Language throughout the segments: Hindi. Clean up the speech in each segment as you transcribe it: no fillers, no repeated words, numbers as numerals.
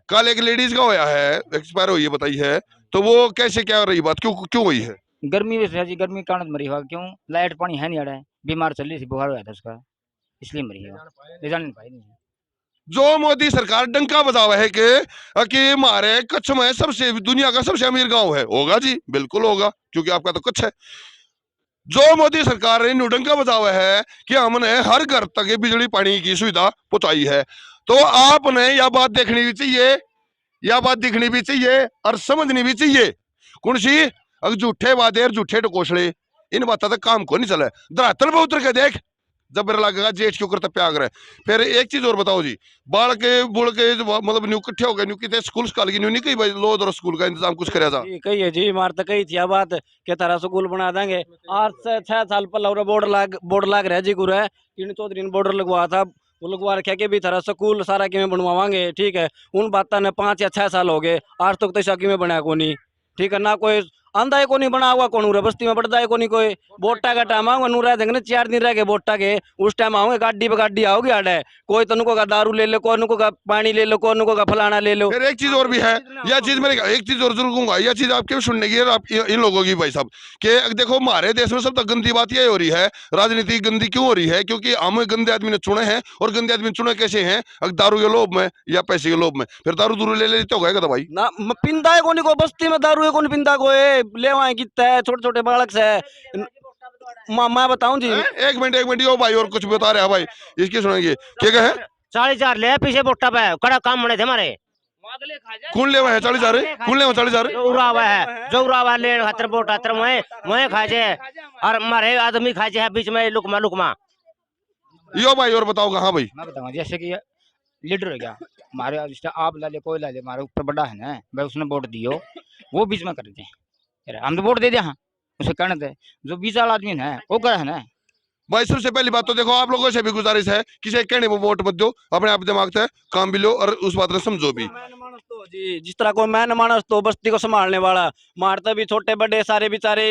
कल एक लेडीज का होया है, एक्सपायर हुई है बताई है, तो वो कैसे क्या रही बात, क्यों क्यों हुई है? गर्मी में जी, गर्मी के कारण मरी हुआ। क्यों? लाइट पानी है नहीं अड़े, बीमार चल रही थी, बुखार हुआ था उसका, इसलिए मरी है। ले जाने नहीं पाई नहीं। जो मोदी सरकार डंका बजावा है कि हमारे कच्छ में सबसे दुनिया का सबसे अमीर गांव है, होगा जी, बिल्कुल होगा, क्योंकि आपका तो कच्छ है। जो मोदी सरकार ने नुडंका बजावा है कि हमने हर घर तक बिजली पानी की सुविधा पहुंचाई है, तो आपने यह बात देखनी भी चाहिए, यह बात दिखनी भी चाहिए और समझनी भी चाहिए। कौन सी? अगर झूठे वादे और झूठे टकोसले, इन बातों तक काम को नहीं चला। धरातल पे उतर के देख, जब मेरा लगेगा जेठ के ऊपर प्याग रहे। फिर एक चीज और बताओ जी, बाढ़ के बुड़ के मतलब न्यू इकट्ठे हो गए, न्यू कितने स्कूल स्काल की न्यू नहीं कही भाई, लो दर स्कूल का इंतजाम कुछ कराया था? जी कही है जी, मार तो कही थी बात के तरह स्कूल बना देंगे। 8 से 6 साल पहले बोर्ड लाग रहा जी गुरु है, 3 चौधरी ने बॉर्डर लगवाया था। वो लगवा रखे कि भी तरह स्कूल सारा कि में बनवावांगे, ठीक है। उन बातों ने 5 या 6 साल हो गए, आज तक तो शाकी में बनाया को नहीं, ठीक है ना। कोई आंदा को नहीं बना हुआ, कौन उरे बस्ती में बढ़ता है को नहीं कोई। वोटा का टाइम आऊंगा नू रह देंगे 4 दिन रह गए वोटा के, उस टाइम आऊंगे गाड़ी पे गाड़ी आओगे आड़े। कोई तनु को दारू ले लो, कोई को पानी ले लो, कोई को फलाना ले लो। फिर एक चीज और भी है, यह चीज मेरे एक चीज और जरूर कहूंगा, यह चीज आपके सुनने की है, आप इन लोगों की भाई साहब, कि देखो हमारे देश में सब तक गंदी बात यह हो रही है, राजनीति गंदी क्यों हो रही है? क्योंकि हम गंदे आदमी ने चुने हैं, और गंदे आदमी चुने कैसे हैं? दारू के लोभ में या पैसे के लोभ में। फिर दारू दूरू ले लेते हो गए भाई ना पिंदा है कोनी को बस्ती में दारू है कोनी पिंदा को ले वहां कितना है छोटे छोटे बालक से। मैं बताऊं जी। एक मिनट यो भाई और कुछ बता रहे हैं भाई, इसकी सुनेंगे क्या कहे। 40,000 ले पीछे बोटा पे कड़ा काम बने थे हमारे। कौन ले हुआ है 40,000? कौन ले हुआ 40,000? जो उड़ावा है, जो उड़ावा ले हतर बोटा तर मैं खाए जे, और हमारे आदमी खाए जे है बीच में लुकमा लुकमा। यो भाई और बताओ कहाँ भाई? मैं बताऊंगा, जैसे कि लीडर हो गया हमारे, आप ला ले कोई ला ले, हमारे ऊपर बड़ा है ना भाई, उसने वोट दियो, वो बीच में कर दे, हम तो वोट दे दिया, हाँ उसे करने दे। जो बीच वाला आदमी है वो करे है ना। भाई सबसे पहली बात तो देखो, आप लोगों से भी गुजारिश है, किसी कहने वो वोट मत दो, अपने आप दिमाग से काम भी लो और उस बात में समझो भी। जी जिस तरह कोई मैन मानस तो बस्ती को संभालने वाला, मारते भी छोटे बड़े सारे बेचारे।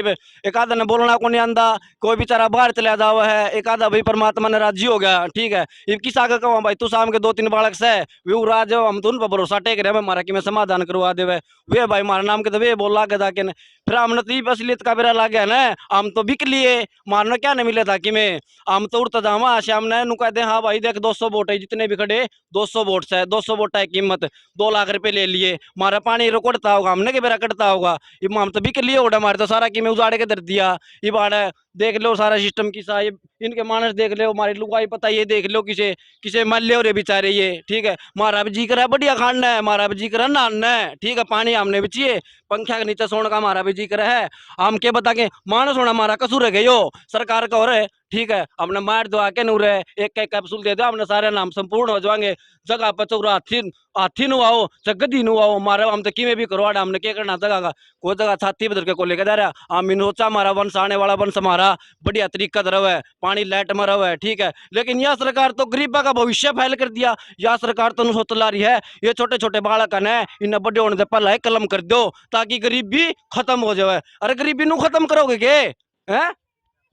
एक आधा ने बोलना को नहीं आंदा, कोई बेचारा बाहर चला जावा है, एक आधा भाई परमात्मा ने राजी हो गया, ठीक है। ये किस आगे कहूँ भाई, तू शाम के 2-3 बालक से वे राज हम तो उन पर भरोसा टेक रहे हमारा कि मैं समाधान करवा दे वे भाई मारा नाम के तो वे बोल लागे था कि फिर हमने तो असलियत का बेरा लागे है ना। हम तो बिक लिए, मारना क्या नहीं मिले था कि मैं हम तो उड़ता जावा श्याम ने नु कहते हाँ भाई देख 200 वोट है, जितने भी खड़े 200 वोट से 200 वोट है कीमत 2 लाख रुपए ले लिए। मारा पानी रोकड़ता होगा हमने के बेरा कटता होगा, ये हम तो बिक लिए उड़ा मारे तो सारा कि मैं उजाड़े के दर दिया। ये बाड़ देख लो सारा सिस्टम किसा, ये इनके मानस देख लो, हमारी लुगाई पता ये देख लो किसे किसे मल ले रे बेचारे ये, ठीक है। मारा भी जी करा है बढ़िया खाना है, मारा भी जी करा नहाना है, ठीक है। पानी हमने भी चाहिए, पंखा के नीचे सोने का हमारा भी जी करा है। हम क्या बता के मानस होना हमारा कसूर है यो सरकार का हो रहे, ठीक है। हमने मार दो आके नूर है, एक एक कैप्सूल दे दो, हमने सारे नाम संपूर्ण हो जाएंगे। जगह पर चौरा हाथी नु आओ गद्दी नु आओ, मारे हम तो किमें भी करवा हमने क्या करना जगह का, कोई जगह छाती बदल के को लेकर जा रहा। हम सोचा हमारा वंश आने वाला वंश हमारा बढ़िया तरीका रहा है, पानी लाइट में रहा है, ठीक है। लेकिन यह सरकार तो गरीबा का भविष्य फैल कर दिया। यह सरकार तो सोच ला रही है ये छोटे छोटे बालक है इन्हें बड़े होने से पहले है कलम कर दो ताकि गरीबी खत्म हो जाए। अरे गरीबी नु खत्म करोगे के हैं?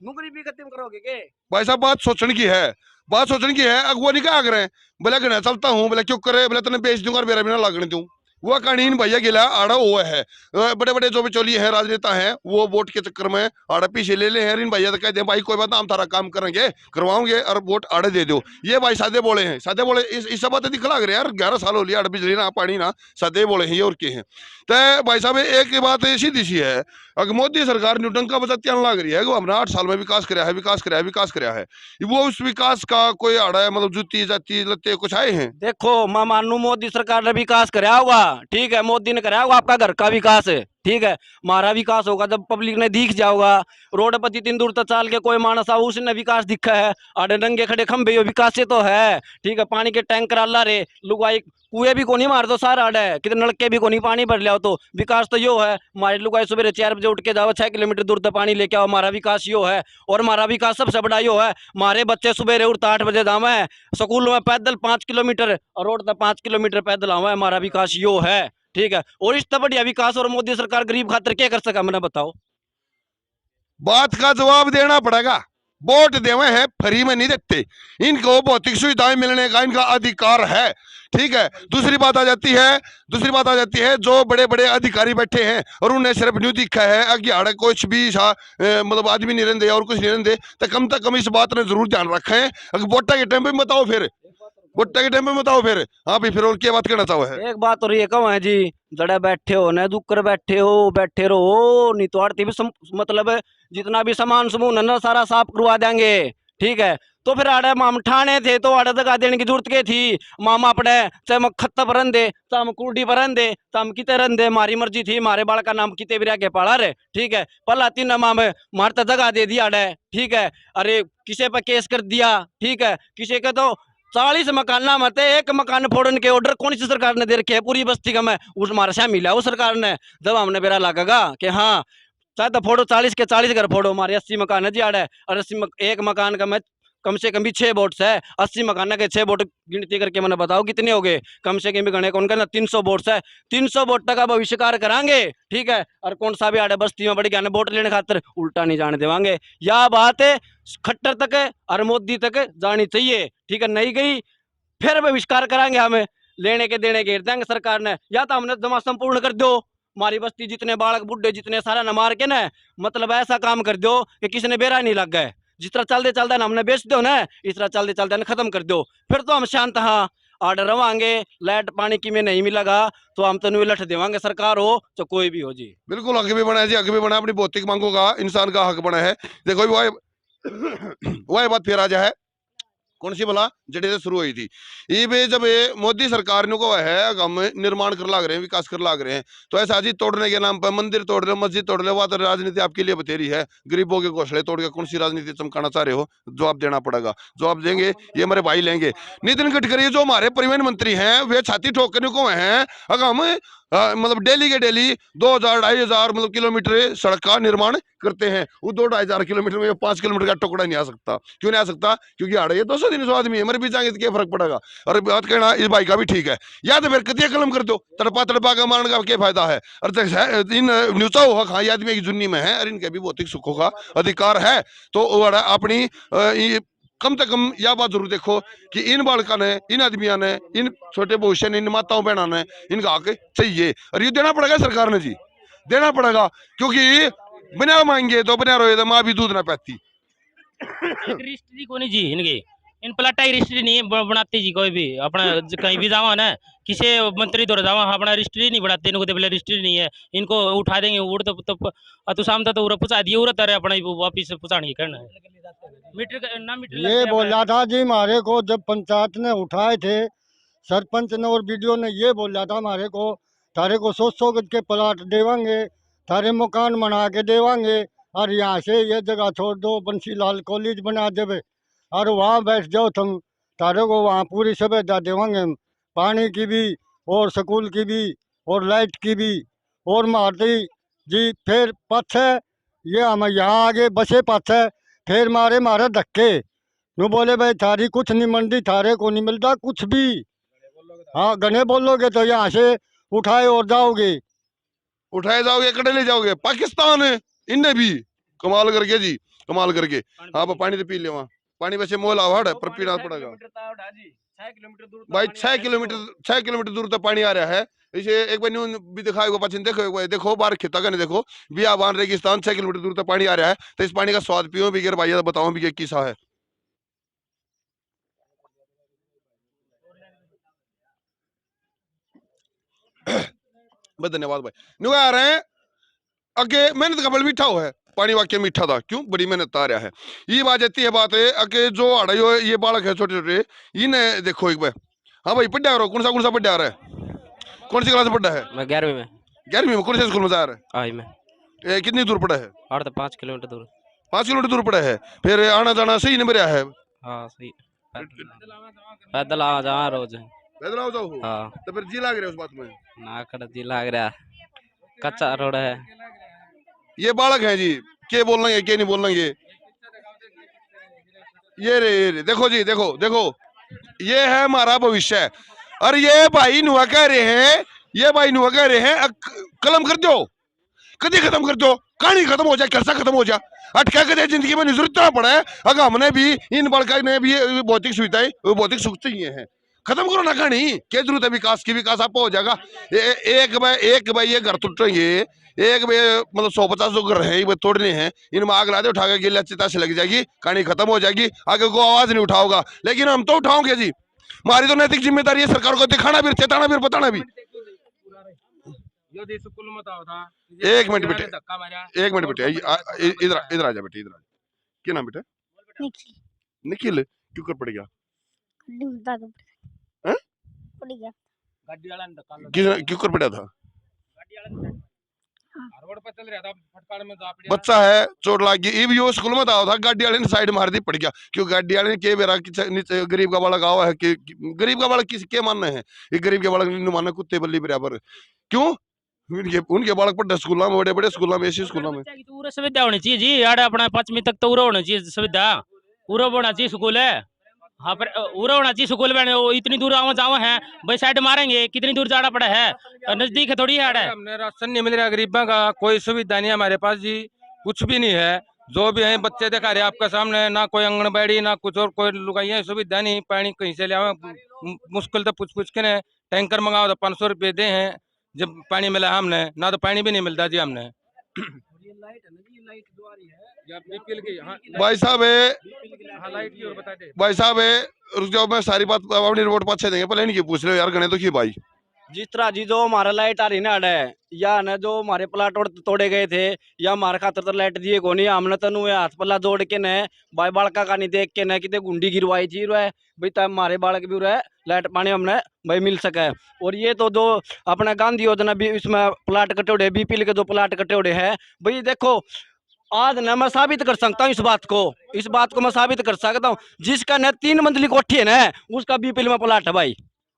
गरीबी खत्म करोगे के? भाई साहब बात सोचने की है, बात सोचने की है। अगुआ नहीं क्या करे, बोले घना चलता हूँ, बोले क्यों करे, बोले तेने बेच दूंगा मेरा बिना लागने दूं। वो कहानी भैया गिला आड़ा हुआ है, बड़े बड़े जो बिचौली है राजनेता हैं वो वोट के चक्कर में आड़ा पीछे ले ले हैं। इन भैया तो कहते हैं भाई कोई बात ना, हम तारा काम करेंगे करवाओगे और वोट आड़े दे दो। ये भाई सादे बोले हैं, सादे बोले इस बात दिख लग रहे यार, 11 साल हो लिया आड़ बिजली ना पानी ना, सादे बोले हैं ये और के हैं। तो भाई साहब एक बात सीधी सी है, अगर मोदी सरकार न्यूटंका बचत लग रही है वो हमने 8 साल में विकास कराया है, विकास कराया है, विकास कराया है, वो उस विकास का कोई आड़ा है मतलब जूती जाती लत्ते कुछ आए हैं? देखो मैं मानू मोदी सरकार ने विकास कराया होगा, ठीक है। मोदी ने कराया होगा आपका घर का विकास है, ठीक है। हमारा विकास होगा जब पब्लिक ने दिख जाओगा। रोड पर 3 दूर तक चाल के कोई मानस आ उसने विकास दिखा है, आड़े नंगे खड़े खंबे विकास से तो है, ठीक है। पानी के टैंकर अल्लाह रे लुगाई कुएं भी को नहीं मार दो सारा आड़े कितने नलके भी को नहीं पानी भर लिया, तो विकास तो यो है। हमारी लुगाई सुबह 4 बजे उठ के जाओ 6 किलोमीटर दूर तक पानी लेके आओ, हमारा विकास यो है। और हमारा विकास सबसे बड़ा यो है, हमारे बच्चे सुबह उठते 8 बजे जावे स्कूल में पैदल 5 किलोमीटर और रोड तक 5 किलोमीटर पैदल आवे, हमारा विकास यो है, ठीक है। और इतना बढ़िया विकास और मोदी सरकार गरीब खातर क्या कर सका मैंने बताओ? बात का जवाब देना पड़ेगा। वोट देवे हैं फ्री में नहीं देते, इनको भौतिक सुविधाएं मिलने का इनका अधिकार है। ठीक है। दूसरी बात आ जाती है जो बड़े बड़े अधिकारी बैठे हैं और उन्हें सिर्फ न्यू दिखा है अज्ञाड़ कुछ भी मतलब आदमी नहीं रहते और कुछ नहीं रहते, तो कम इस बात ने जरूर ध्यान रखें। अगर वोटा के टाइम पे बताओ फिर हाँ भाई फिर और क्या बात करना चाहो है। एक बात और ये कहूँ है जी, जड़े बैठे हो न दुकर बैठे रहो, नहीं तो आरती भी मतलब जितना भी सामान समूह न सारा साफ करवा देंगे, ठीक है। तो फिर आड़े माम ठाणे थे तो आड़े दगा देने की जरूरत के थी। मामा अपने चाहे हम खत्ता पर रन दे, चाहे हम कुर्डी पर रन दे, चाहे हम किते रन दे, हमारी मर्जी थी। हमारे बाल का नाम किते भी रह पाला रे, ठीक है। पला तीन माम मार तो जगह दे दिया आड़े, ठीक है। अरे किसी पर केस कर दिया, ठीक है। किसी के तो 40 मकान ना मत एक मकान फोड़ने के ऑर्डर कौन सी सरकार ने दे रखे है पूरी बस्ती का? मैं उस हमारे शामिल है वो सरकार ने। जब हमने बेरा लगेगा कि हाँ चाहे तो फोड़ो 40 के 40 घर फोड़ो, हमारे 80 मकान है जी आड़े। और 80 एक मकान का मैं कम से कम भी 6 वोट्स है, 80 मकान के 6 वोट गिनती करके मैंने बताओ कितने हो गए? कम से कम भी गणे कौन कहना 300 वोट्स है। 300 वोट तक भविष्यकार करांगे, ठीक है। और कौन सा भी आड़े बस्ती में बढ़ गया वोट लेने खातर उल्टा नहीं जाने देवांगे। यह बात खट्टर तक और मोदी तक जानी चाहिए, ठीक है। नहीं गई फिर बहिष्कार करांगे, हमें लेने के देने घेर देंगे सरकार ने। या तो हमने जमा संपूर्ण कर दो, हमारी बस्ती जितने बालक बुढ़े जितने सारा न मार के ना, मतलब ऐसा काम कर दो कि किसी ने बेरा नहीं लग गए। जिस तरह चलते ना हमने बेच दो ना, इस तरह चलते खत्म कर दो, फिर तो हम शांत हाँ आर्डर रवांगे। लाइट पानी की में नहीं मिलेगा तो हम तो नहीं लठ देवांगे, सरकार हो तो कोई भी हो जी। बिल्कुल हक भी बना है जी, हक भी बना है, अपनी भौतिक मांगों का इंसान का हक बना है। देखो वही बात फिर आ जाए कौन सी भला जड़े से शुरू हुई थी। ये भी जब ये मोदी सरकार ने को है हम निर्माण कर लाग रहे हैं, विकास कर लाग रहे हैं, तो ऐसा जी तोड़ने के नाम पर मंदिर तोड़ रहे हो, मस्जिद तोड़ रहे हो, तो राजनीति आपके लिए बतेरी है। गरीबों के घोंसले तोड़ के कौन सी राजनीति चमकाना चाह रहे हो? जवाब देना पड़ेगा, जवाब देंगे ये हमारे भाई लेंगे। नितिन गडकरी जो हमारे परिवहन मंत्री हैं वे छाती ठोकने को हैं अगर हम मतलब डेली के डेली 2000-2500 मतलब किलोमीटर सड़क का निर्माण करते हैं। वो 2-2500 किलोमीटर में 5 किलोमीटर का टुकड़ा नहीं आ सकता। क्यों नहीं आ सकता? क्योंकि हाड़े ये 200-300 आदमी है, मर भी जाएंगे तो क्या फर्क पड़ेगा। और बात कहना इस भाई का भी ठीक है, या तो फिर कतिया कलम कर दो, तड़पा का मारने का क्या फायदा है? और इन न्यूचा हुआ हाँ ये आदमी की जुन्नी में है और इनके भी भौतिक सुखों का अधिकार है। तो अपनी कम से कम यह बात जरूर देखो कि इन बालका ने, इन आदमियों ने, इन छोटे भविष्य ने, इन माताओं बहनों ने इनका हक चाहिए और ये देना पड़ेगा सरकार ने जी, देना पड़ेगा। क्योंकि बिना मांगे तो बिना रोए तो माँ भी दूध ना पाती। रिश्ते को नहीं जी इनके इन प्लाटा की रिश्ते नहीं बनाते जी। कोई भी अपना कहीं भी जावा ना किसी मंत्री दौर जावा अपना रिश्ते नहीं बनाते, इनको तो रिश्ते नहीं है। इनको उठा देंगे उड़ तो शाम तक तो पूछा दिए उड़ता रहे अपना वापिस पूछाने करना है। मीटर ना मीटर ये बोला था जी हमारे को जब पंचायत ने उठाए थे, सरपंच ने और बीडीओ ने ये बोला था हमारे को थारे को 100 गज के प्लाट देवांगे, थारे मकान बना के देवांगे और यहाँ से ये जगह छोड़ दो, बंसीलाल कॉलेज बना देवे और वहाँ बैठ जाओ तुम, थारे को वहाँ पूरी सुविधा देवांगे हम, पानी की भी और स्कूल की भी और लाइट की भी। और मारती जी फिर पाछे ये हम यहाँ आगे बसे पाछे फिर मारे धक्के नु बोले भाई थारी कुछ नहीं मंडी, थारे को नहीं मिलता कुछ भी। हाँ गने बोलोगे तो यहाँ से उठाए और जाओगे, उठाए जाओगे कड़े ले जाओगे। पाकिस्तान इनने भी कमाल करके जी, कमाल करके। हाँ पानी तो पी ले, वहाँ पानी वैसे मोल आवाड़ है पर पीना पड़ेगा भाई। 6 किलोमीटर दूर तक पानी आ रहा है। इसे एक बार न्यूज भी दिखाएगा पश्चिम देखो, एक बार देखो बाहर खेता का नहीं देखो बियाबान रेगिस्तान 6 किलोमीटर दूर तक पानी आ रहा है। तो इस पानी का स्वाद पियो भी भाई, बताओ भी किसा है। बहुत धन्यवाद भाई। न्यू आ रहे हैं आगे, मेहनत का बल मीठा हुआ है, पानी वाक्य मीठा था, क्यों बड़ी मेहनत आ रहा है। ये बात आती है बात है अके जो आड़े ये बालक है छोटे छोटे, इन्हें देखो एक बार। हाँ भाई पढ़ा रहा, कौन सा पढ़ा रहा है, कौन सी क्लास में पढ़ा है? मैं 11वीं में। 11वीं में कौन से स्कूल में जा रहा है? आई में। कितनी दूर पड़ा है? 5 किलोमीटर दूर। 5 किलोमीटर दूर पड़ा है। फिर आना जाना सही नहीं मेरा है? हाँ सही, पैदल आ जा रोज। पैदल आओ जाओ। हाँ तो फिर जी लाग रहा है उस बात में? ना कर जी लग रहा, कच्चा रोड है। ये बालक है जी, क्या बोलेंगे क्या नहीं बोलेंगे। ये रे देखो जी, देखो ये है हमारा भविष्य। और ये भाई नुआ कह रहे हैं कलम कर दो, कभी खत्म कर दो, कहानी खत्म हो जाए, कैसा खत्म हो जाए, अटका के जिंदगी में जरूरत ना पड़े। अगर हमने भी इन बालका ने भी भौतिक सुविधाएं भौतिक सुख चाहिए हैं खत्म करो ना कहानी, क्या जरूरत है विकास की? विकास आपको हो जाएगा। एक भाई ये घर टूटेंगे, एक भाई मतलब 150 जो घर है ये तोड़ने हैं, इनमें आग ला दे उठा के गिल्ला चिता से लग जाएगी, कहानी खत्म हो जाएगी, आगे को आवाज नहीं उठाओगा। लेकिन हम तो उठाओगे जी, हमारी तो नैतिक जिम्मेदारी है सरकार को दिखाना भी, चेताना भी, बताना भी। एक मिनट बेटे, एक मिनट बेटे, इधर इधर आ जा बेटे, इधर आ जा। क्या नाम बेटा? निखिल। क्यों कर पड़ गया? हैं? क्यों कर पड़ा था? बच्चा है, चोट लग गई, ये भी यो स्कूल में था गाड़ी वाले ने साइड मार दी, पड़ गया। क्यों गाड़ी वाले ने के बेरा नीचे गरीब का बालक आवा है कि गरीब का बालक किसी के मानना है? ये गरीब के बालक नहीं मानना, कुत्ते बल्ली बराबर। क्यों? उनके बालक पढ़े स्कूल में, बड़े बड़े स्कूल में, ऐसी स्कूल में पूरा सुविधा होनी चाहिए जी, यार अपना 5वीं तक तो पूरा होना चाहिए सुविधा, पूरा होना चाहिए स्कूल है। हाँ पर पूरा होना चाहिए स्कूल में। वो इतनी दूर आवा जावा है भाई, साइड मारेंगे, कितनी दूर जाना पड़ा है, नजदीक है थोड़ी है। हमने राशन नहीं मिल रहा, गरीबों का कोई सुविधा नहीं है हमारे पास जी, कुछ भी नहीं है। जो भी है बच्चे दिखा रहे आपके सामने, ना कोई आंगनबाड़ी ना कुछ और, कोई लुगाइया सुविधा नहीं। पानी कहीं से ले आवे मुश्किल तो पूछ के ने, टैंकर मंगाओ तो 500 रुपये दे हैं जब पानी मिला हमने, ना तो पानी भी नहीं मिलता जी हमने। भाई साहब है, भाई साहब है, रुक जाओ, मैं सारी बात अपनी रिपोर्ट पाछे देंगे, पहले इनकी पूछ रहे हो यार, गणे तो की भाई। जिस तरह जी जो हमारा लाइट आ रही ना अड़े, या न जो हमारे प्लाट तोड़े गए थे, या हमारे खातर तो लाइट दिए को नहीं, हमने तनु हाथ पल्ला जोड़ के न भाई बालका का नहीं देख के न कितने गुंडी गिरवाई जी रहा है भाई, तब हमारे बालक भी रहा है लाइट पानी हमने भाई मिल सका है। और ये तो जो अपना गांधी योजना भी इसमें प्लाट कटे बीपीएल के जो प्लाट कटे है भाई, देखो आज न मैं साबित कर सकता हूँ इस बात को मैं साबित कर सकता हूँ। जिसका न 3 मंजिली कोठी है ना, उसका बीपीएल में प्लाट है भाई,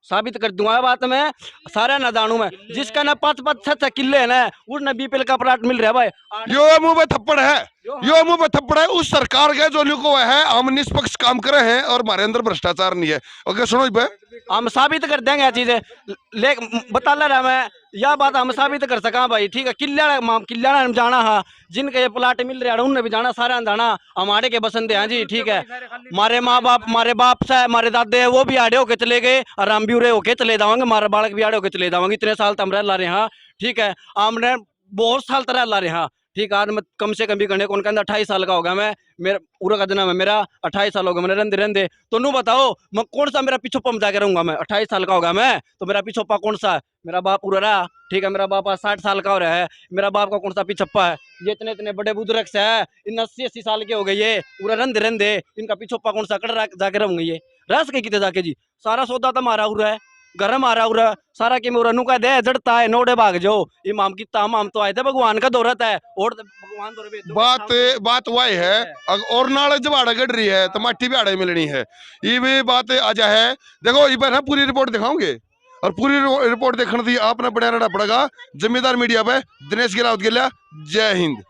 साबित कर दूंगा बात में, सारा न जानू मैं। जिसका ना 5-5 6 किले है ना, उस न बीपीएल का प्लाट मिल रहा है भाई। यो मुंह पे थप्पड़ है, यो मुंह पे थप्पड़ है उस सरकार के जो लिखो है, हम निष्पक्ष काम कर रहे हैं और हमारे अंदर भ्रष्टाचार नहीं है। ओके सुनो भाई, हम साबित कर देंगे चीजें, ले बता रहा मैं, यह बात हम साबित कर सका भाई, ठीक है। किल्याड़ा हम जाना है, जिनके ये प्लाट मिल रहे हैं उनने भी जाना, सारा जाना, हमारे के बसंत हैं जी, ठीक है। हमारे माँ बाप, हमारे बाप से हमारे दादे है वो भी आड़े होके चले गए, और हम भी उड़े होके चले जाओगे, हमारे बालक भी आड़े होके चले जाओगे। इतने साल तो हम रह ला रहे हैं, ठीक है, हमने बहुत साल तरह ला रहे हैं, ठीक है। आज मैं कम से कम भी करने कौन कहता 28 साल का होगा मैं, मेरा पूरा का जन्म है मेरा, 28 साल होगा मैंने रहते तो नू बताओ मैं कौन सा मेरा पीछोपा में जाके रहूंगा मैं? 28 साल का होगा मैं तो मेरा पीछोपा कौन सा है? मेरा बाप पूरा रहा, ठीक है, मेरा बाप आज 60 साल का हो रहा है, मेरा बाप का कौन सा पीछप्पा है? ये इतने इतने बड़े बुजुर्ग से है, इन 80-80 साल के हो गए, ये पूरा रहते इनका पीछोपा कौन सा कड़ जाके रहूंगे? ये रस के कितने जाके जी, सारा सौदा तो मारा हुआ है, गरम आ रहा सारा के मोरा नुका दे जड़ता है, नोड़े भाग जाओ इमाम की ताम, हम तो आए थे भगवान का दौरत है, और भगवान बात वही है। और नाले जबाड़ा गड़ रही है तो माटी भी आड़े मिलनी है, ये भी बात आजा है। देखो ये ना पूरी रिपोर्ट दिखाओगे, और पूरी रिपोर्ट देखने दी आपने बड़ा रहना पड़ेगा। जिम्मेदार मीडिया पे दिनेश गिलावत गिला, जय हिंद।